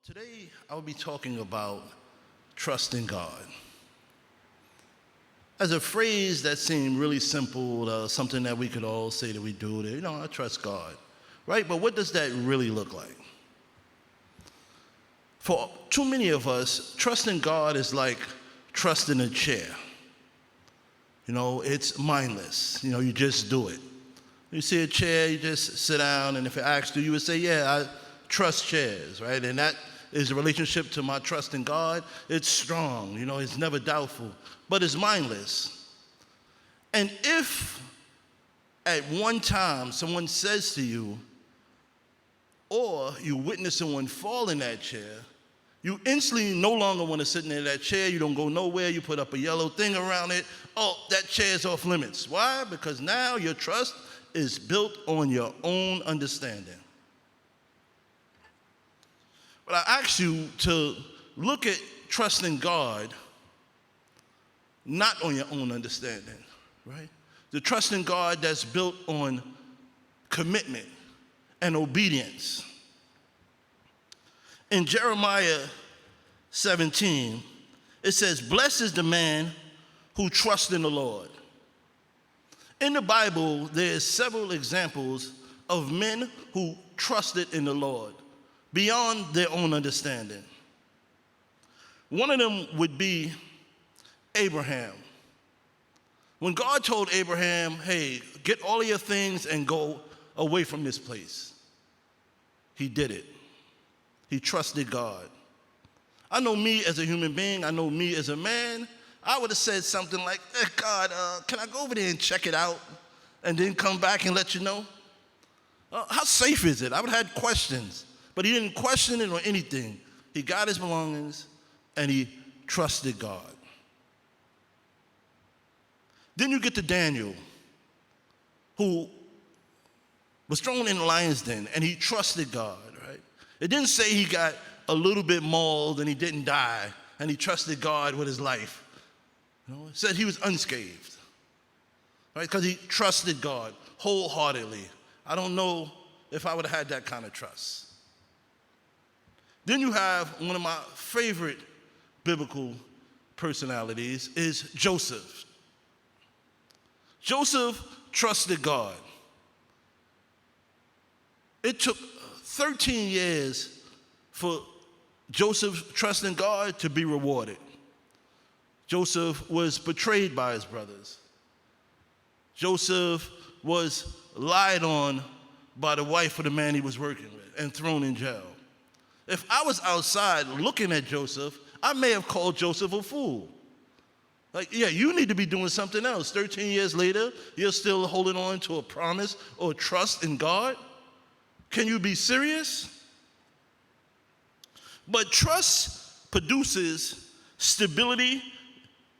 Today, I'll be talking about trusting God. As a phrase that seemed really simple, something that we could all say that we do, I trust God, right? But what does that really look like? For too many of us, trusting God is like trusting a chair. It's mindless. You just do it. You see a chair, you just sit down, and if it asked you, you would say, yeah, I trust chairs, right? And that is a relationship to my trust in God. It's strong, it's never doubtful, but it's mindless. And if at one time someone says to you, or you witness someone fall in that chair, you instantly no longer want to sit in that chair. You don't go nowhere. You put up a yellow thing around it. Oh, that chair's off limits. Why? Because now your trust is built on your own understanding. But I ask you to look at trusting God not on your own understanding, right? The trust in God that's built on commitment and obedience. In Jeremiah 17, it says, "Blessed is the man who trusts in the Lord." In the Bible, there's several examples of men who trusted in the Lord beyond their own understanding. One of them would be Abraham. When God told Abraham, hey, get all of your things and go away from this place, he did it. He trusted God. I know me as a human being, I know me as a man, I would have said something like, hey, God, can I go over there and check it out and then come back and let you know? How safe is it? I would have had questions, but he didn't question it or anything. He got his belongings and he trusted God. Then you get to Daniel, who was thrown in the lion's den, and he trusted God, right? It didn't say he got a little bit mauled and he didn't die, and he trusted God with his life. It said he was unscathed, right? Because he trusted God wholeheartedly. I don't know if I would have had that kind of trust. Then you have one of my favorite biblical personalities is Joseph. Joseph trusted God. It took 13 years for Joseph trusting God to be rewarded. Joseph was betrayed by his brothers. Joseph was lied on by the wife of the man he was working with and thrown in jail. If I was outside looking at Joseph, I may have called Joseph a fool. Like, yeah, you need to be doing something else. 13 years later, you're still holding on to a promise or trust in God? Can you be serious? But trust produces stability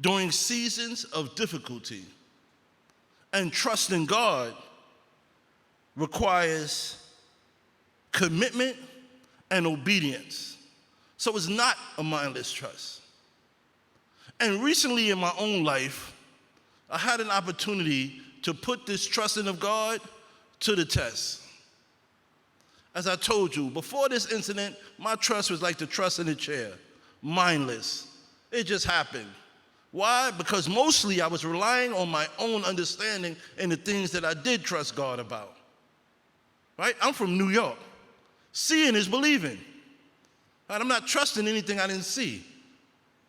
during seasons of difficulty. And trust in God requires commitment and obedience. So it's not a mindless trust. And recently in my own life, I had an opportunity to put this trusting of God to the test. As I told you, before this incident, my trust was like the trust in a chair, mindless. It just happened. Why? Because mostly I was relying on my own understanding and the things that I did trust God about. Right? I'm from New York. Seeing is believing. Right? I'm not trusting anything I didn't see.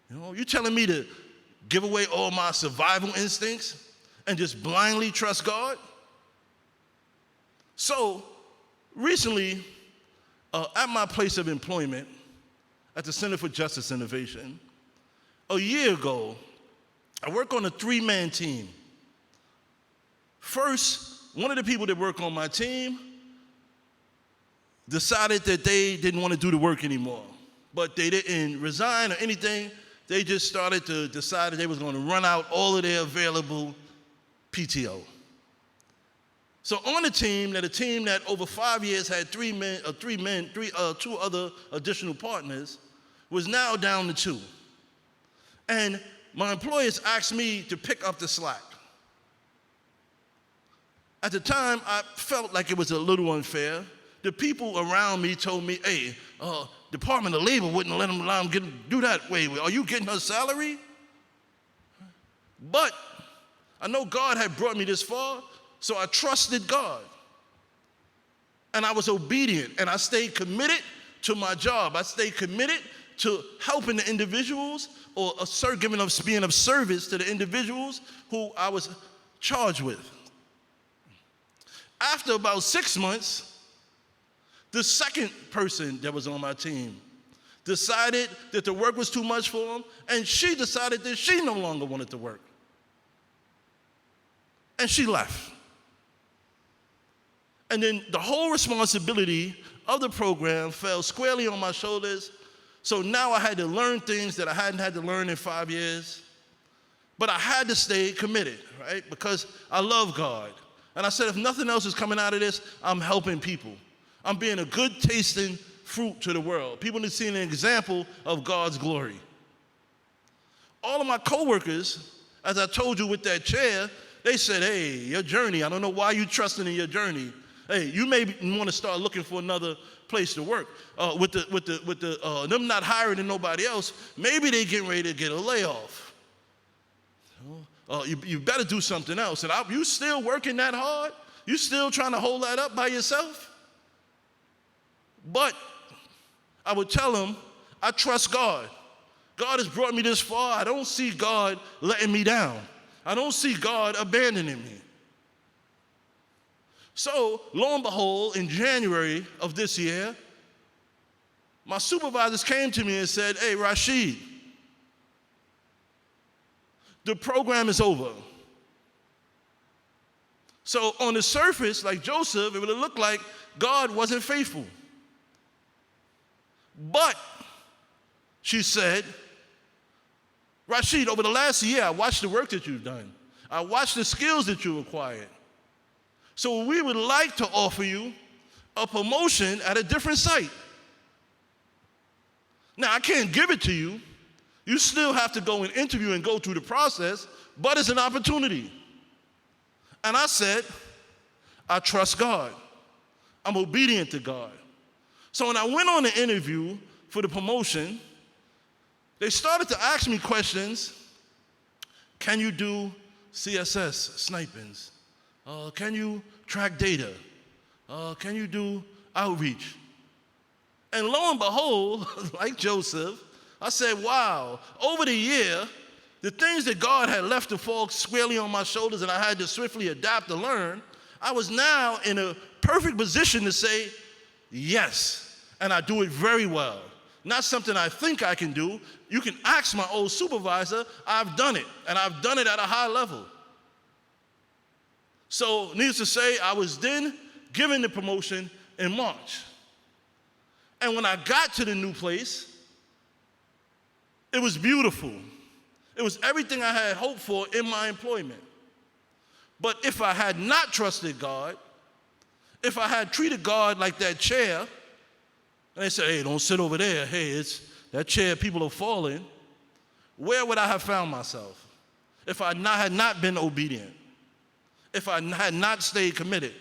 You're telling me to give away all my survival instincts and just blindly trust God? So, recently, at my place of employment, at the Center for Justice Innovation, a year ago, I work on a 3-man team. First, one of the people that work on my team decided that they didn't want to do the work anymore, but they didn't resign or anything. They just started to decide that they was going to run out all of their available PTO. So on the team, a team that over 5 years had two other additional partners, was now down to 2. And my employers asked me to pick up the slack. At the time, I felt like it was a little unfair. The people around me told me, hey, Department of Labor wouldn't allow him do that. Wait, are you getting her salary? But I know God had brought me this far, so I trusted God. And I was obedient, and I stayed committed to my job. I stayed committed to helping the individuals or being of service to the individuals who I was charged with. After about 6 months, the second person that was on my team decided that the work was too much for him, and she decided that she no longer wanted to work. And she left. And then the whole responsibility of the program fell squarely on my shoulders. So now I had to learn things that I hadn't had to learn in 5 years. But I had to stay committed, right? Because I love God. And I said, if nothing else is coming out of this, I'm helping people. I'm being a good tasting fruit to the world. People need to see an example of God's glory. All of my coworkers, as I told you with that chair, they said, hey, your journey, I don't know why you're trusting in your journey. Hey, you may want to start looking for another place to work. With them not hiring nobody else, maybe they getting ready to get a layoff. You better do something else. And you still working that hard? You still trying to hold that up by yourself? But I would tell them, I trust God. God has brought me this far. I don't see God letting me down. I don't see God abandoning me. So, lo and behold, in January of this year, my supervisors came to me and said, hey, Rasheed, the program is over. So on the surface, like Joseph, it would have looked like God wasn't faithful. But, she said, Rasheed, over the last year, I watched the work that you've done. I watched the skills that you acquired. So we would like to offer you a promotion at a different site. Now, I can't give it to you. You still have to go and interview and go through the process, but it's an opportunity. And I said, I trust God. I'm obedient to God. So when I went on the interview for the promotion, they started to ask me questions. Can you do CSS snipings? Can you track data? Can you do outreach? And lo and behold, like Joseph, I said, wow, over the year, the things that God had left to fall squarely on my shoulders and I had to swiftly adapt to learn, I was now in a perfect position to say yes, and I do it very well. Not something I think I can do. You can ask my old supervisor, I've done it, and I've done it at a high level. So, needless to say, I was then given the promotion in March. And when I got to the new place, it was beautiful. It was everything I had hoped for in my employment. But if I had not trusted God, if I had treated God like that chair, and they said, hey, don't sit over there. Hey, it's that chair, people are falling. Where would I have found myself if I had not been obedient? If I had not stayed committed?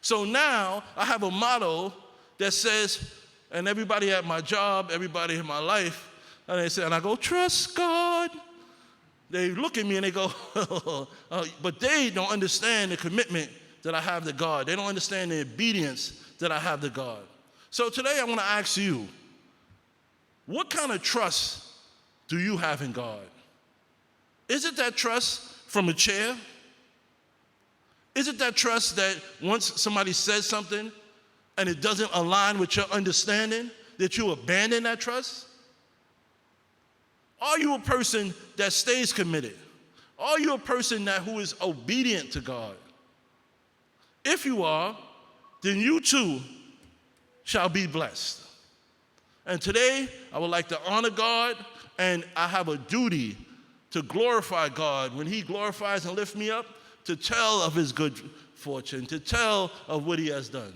So now I have a motto that says, and everybody at my job, everybody in my life, and they say, and I go, trust God. They look at me and they go, but they don't understand the commitment that I have to God. They don't understand the obedience that I have to God. So today I want to ask you, what kind of trust do you have in God? Is it that trust from a chair? Is it that trust that once somebody says something and it doesn't align with your understanding, that you abandon that trust? Are you a person that stays committed? Are you a person who is obedient to God? If you are, then you too shall be blessed. And today, I would like to honor God, and I have a duty to glorify God when He glorifies and lifts me up, to tell of His good fortune, to tell of what He has done.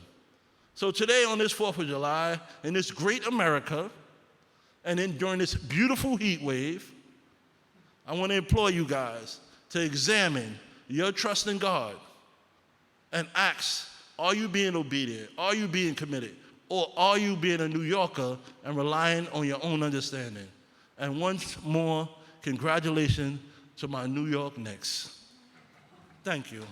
So today on this 4th of July, in this great America, and then during this beautiful heat wave, I want to implore you guys to examine your trust in God and ask, are you being obedient? Are you being committed? Or are you being a New Yorker and relying on your own understanding? And once more, congratulations to my New York Knicks. Thank you.